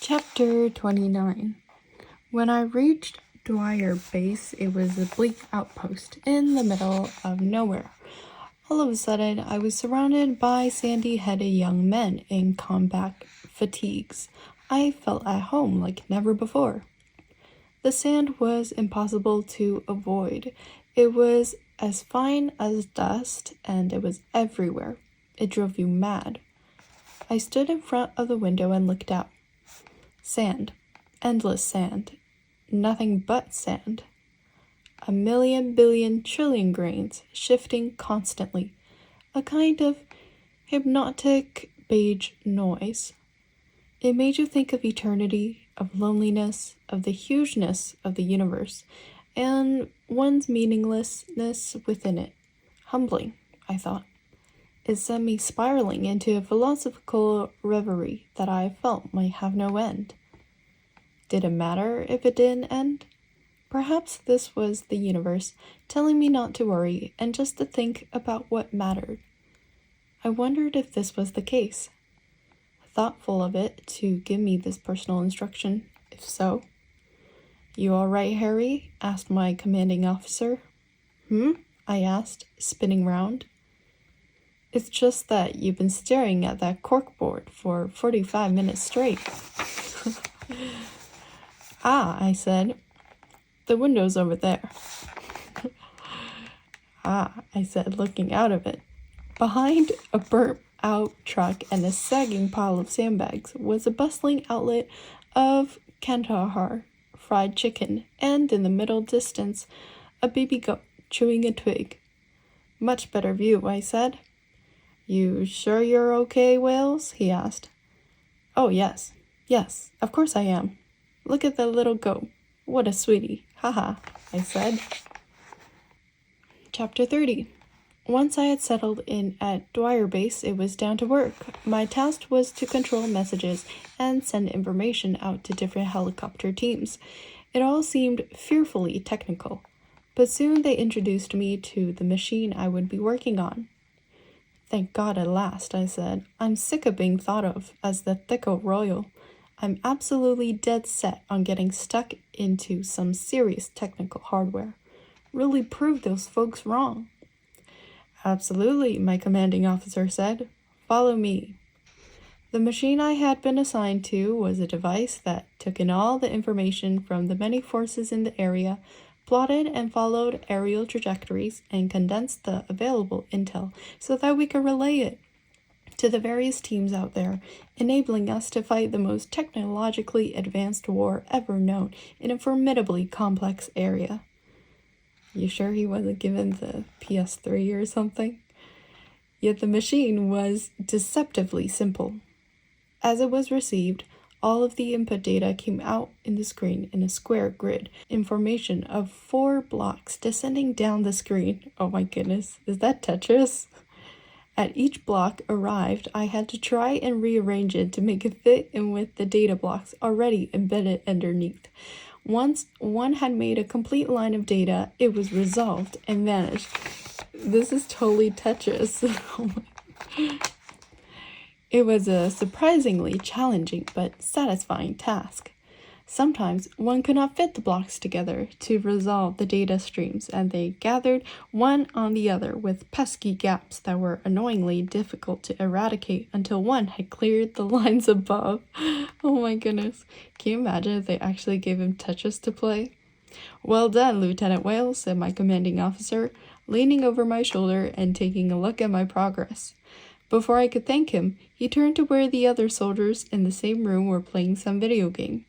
Chapter 29. When I reached Dwyer Base, it was a bleak outpost in the middle of nowhere. All of a sudden, I was surrounded by sandy-headed young men in combat fatigues. I felt at home like never before. The sand was impossible to avoid. It was as fine as dust, and it was everywhere. It drove you mad. I stood in front of the window and looked out. Sand. Endless sand. Nothing but sand. 1,000,000 billion trillion grains, shifting constantly. A kind of hypnotic beige noise. It made you think of eternity, of loneliness, of the hugeness of the universe, and one's meaninglessness within it. Humbling, I thought. It sent me spiraling into a philosophical reverie that I felt might have no end. Did it matter if it didn't end? Perhaps this was the universe telling me not to worry and just to think about what mattered. I wondered if this was the case. Thoughtful of it to give me this personal instruction, if so. "You all right, Harry?" asked my commanding officer. I asked, spinning round. "It's just that you've been staring at that corkboard for 45 minutes straight." "Ah," I said. "The window's over there." "Ah," I said, looking out of it. Behind a burnt-out truck and a sagging pile of sandbags was a bustling outlet of Kandahar fried chicken, and in the middle distance, a baby goat chewing a twig. "Much better view," I said. "You sure you're okay, Wales?" he asked. "Oh, yes. Yes, of course I am. Look at that little goat. What a sweetie. Haha," I said. Chapter 30. Once I had settled in at Dwyer Base, it was down to work. My task was to control messages and send information out to different helicopter teams. It all seemed fearfully technical, but soon they introduced me to the machine I would be working on. "Thank God at last," I said. "I'm sick of being thought of as the Thicko Royal. I'm absolutely dead set on getting stuck into some serious technical hardware. Really prove those folks wrong." "Absolutely," my commanding officer said. "Follow me." The machine I had been assigned to was a device that took in all the information from the many forces in the area, plotted and followed aerial trajectories, and condensed the available intel so that we could relay it to the various teams out there, enabling us to fight the most technologically advanced war ever known in a formidably complex area. You sure he wasn't given the PS3 or something? Yet the machine was deceptively simple. As it was received, all of the input data came out in the screen in a square grid in formation of 4 blocks descending down the screen. Oh my goodness, is that Tetris? At each block arrived, I had to try and rearrange it to make it fit in with the data blocks already embedded underneath. Once one had made a complete line of data, it was resolved and vanished. This is totally Tetris. It was a surprisingly challenging but satisfying task. Sometimes one could not fit the blocks together to resolve the data streams, and they gathered one on the other with pesky gaps that were annoyingly difficult to eradicate until one had cleared the lines above. Oh my goodness. Can you imagine if they actually gave him Tetris to play? "Well done, Lieutenant Wales," said my commanding officer, leaning over my shoulder and taking a look at my progress. Before I could thank him, he turned to where the other soldiers in the same room were playing some video game.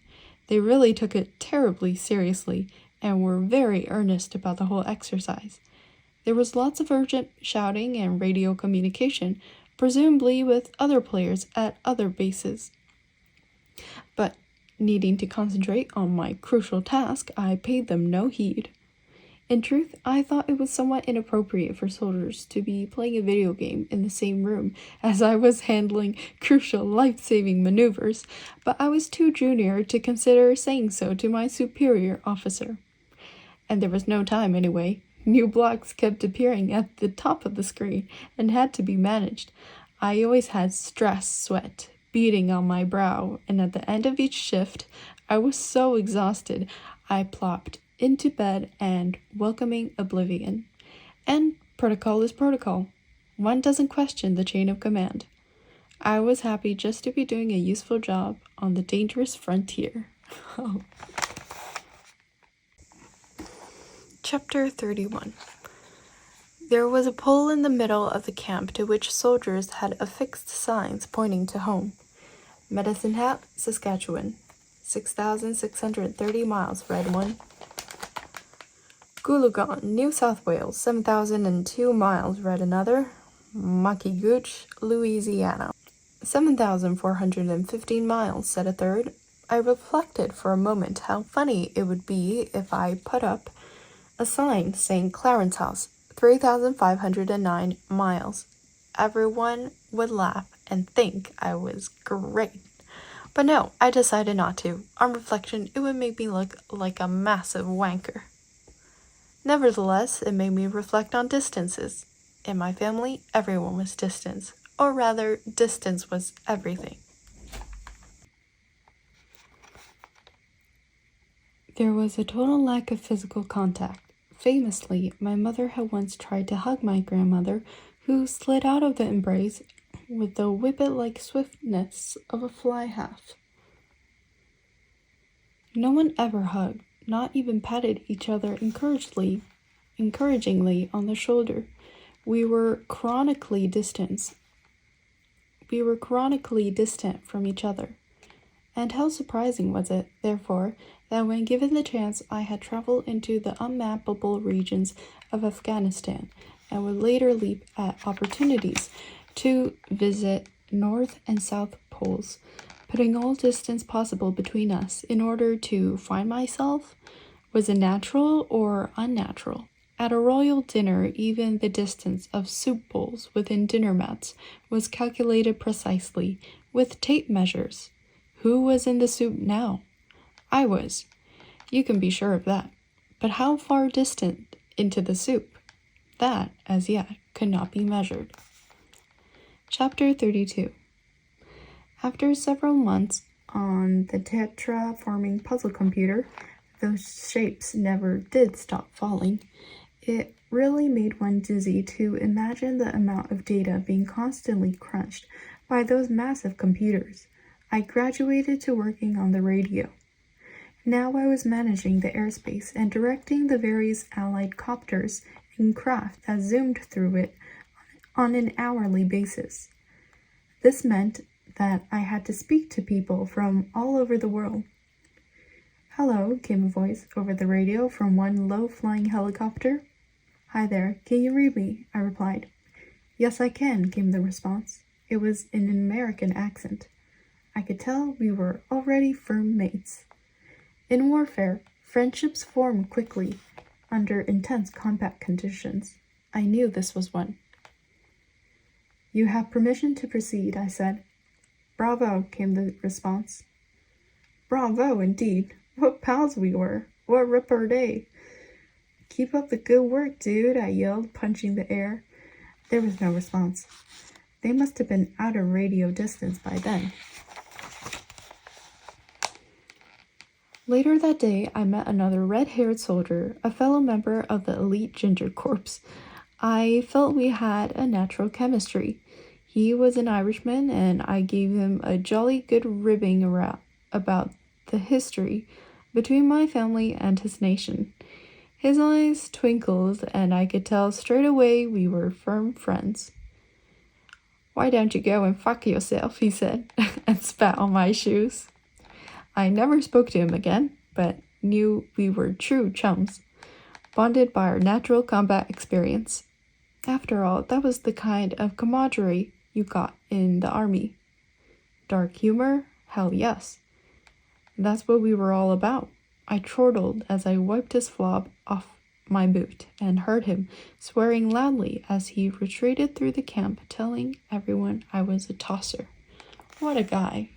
They really took it terribly seriously and were very earnest about the whole exercise. There was lots of urgent shouting and radio communication, presumably with other players at other bases. But needing to concentrate on my crucial task, I paid them no heed. In truth, I thought it was somewhat inappropriate for soldiers to be playing a video game in the same room as I was handling crucial life-saving maneuvers, but I was too junior to consider saying so to my superior officer. And there was no time anyway. New blocks kept appearing at the top of the screen and had to be managed. I always had stress sweat beating on my brow, and at the end of each shift, I was so exhausted, I plopped into bed and welcoming oblivion. And protocol is protocol. One doesn't question the chain of command. I was happy just to be doing a useful job on the dangerous frontier. Chapter 31. There was a pole in the middle of the camp to which soldiers had affixed signs pointing to home. Medicine Hat, Saskatchewan. 6,630 miles, read one. Gooloogon, New South Wales, 7,002 miles, read another. Muckygooch, Louisiana, 7,415 miles, said a third. I reflected for a moment how funny it would be if I put up a sign saying Clarence House, 3,509 miles. Everyone would laugh and think I was great. But no, I decided not to. On reflection, it would make me look like a massive wanker. Nevertheless, it made me reflect on distances. In my family, everyone was distance, or rather, distance was everything. There was a total lack of physical contact. Famously, my mother had once tried to hug my grandmother, who slid out of the embrace with the whippet-like swiftness of a fly half. No one ever hugged, not even patted each other encouragingly on the shoulder. We were chronically distant from each other. And how surprising was it, therefore, that when given the chance I had traveled into the unmappable regions of Afghanistan and would later leap at opportunities to visit North and South Poles, putting all distance possible between us in order to find myself? Was it natural or unnatural? At a royal dinner, even the distance of soup bowls within dinner mats was calculated precisely, with tape measures. Who was in the soup now? I was. You can be sure of that. But how far distant into the soup? That, as yet, could not be measured. Chapter 32. After several months on the tetra-forming puzzle computer, those shapes never did stop falling. It really made one dizzy to imagine the amount of data being constantly crunched by those massive computers. I graduated to working on the radio. Now I was managing the airspace and directing the various allied copters and craft that zoomed through it on an hourly basis. This meant that I had to speak to people from all over the world. "Hello," came a voice over the radio from one low-flying helicopter. "Hi there, can you read me?" I replied. "Yes, I can," came the response. It was in an American accent. I could tell we were already firm mates. In warfare, friendships form quickly under intense combat conditions. I knew this was one. "You have permission to proceed," I said. "Bravo," came the response. Bravo, indeed. What pals we were. What repartee. "Keep up the good work, dude," I yelled, punching the air. There was no response. They must have been out of radio distance by then. Later that day, I met another red-haired soldier, a fellow member of the elite Ginger Corps. I felt we had a natural chemistry. He was an Irishman, and I gave him a jolly good ribbing about the history between my family and his nation. His eyes twinkled, and I could tell straight away we were firm friends. "Why don't you go and fuck yourself?" he said, and spat on my shoes. I never spoke to him again, but knew we were true chums, bonded by our natural combat experience. After all, that was the kind of camaraderie you got in the army. Dark humor? Hell yes. That's what we were all about. I chortled as I wiped his flob off my boot and heard him swearing loudly as he retreated through the camp, telling everyone I was a tosser. What a guy.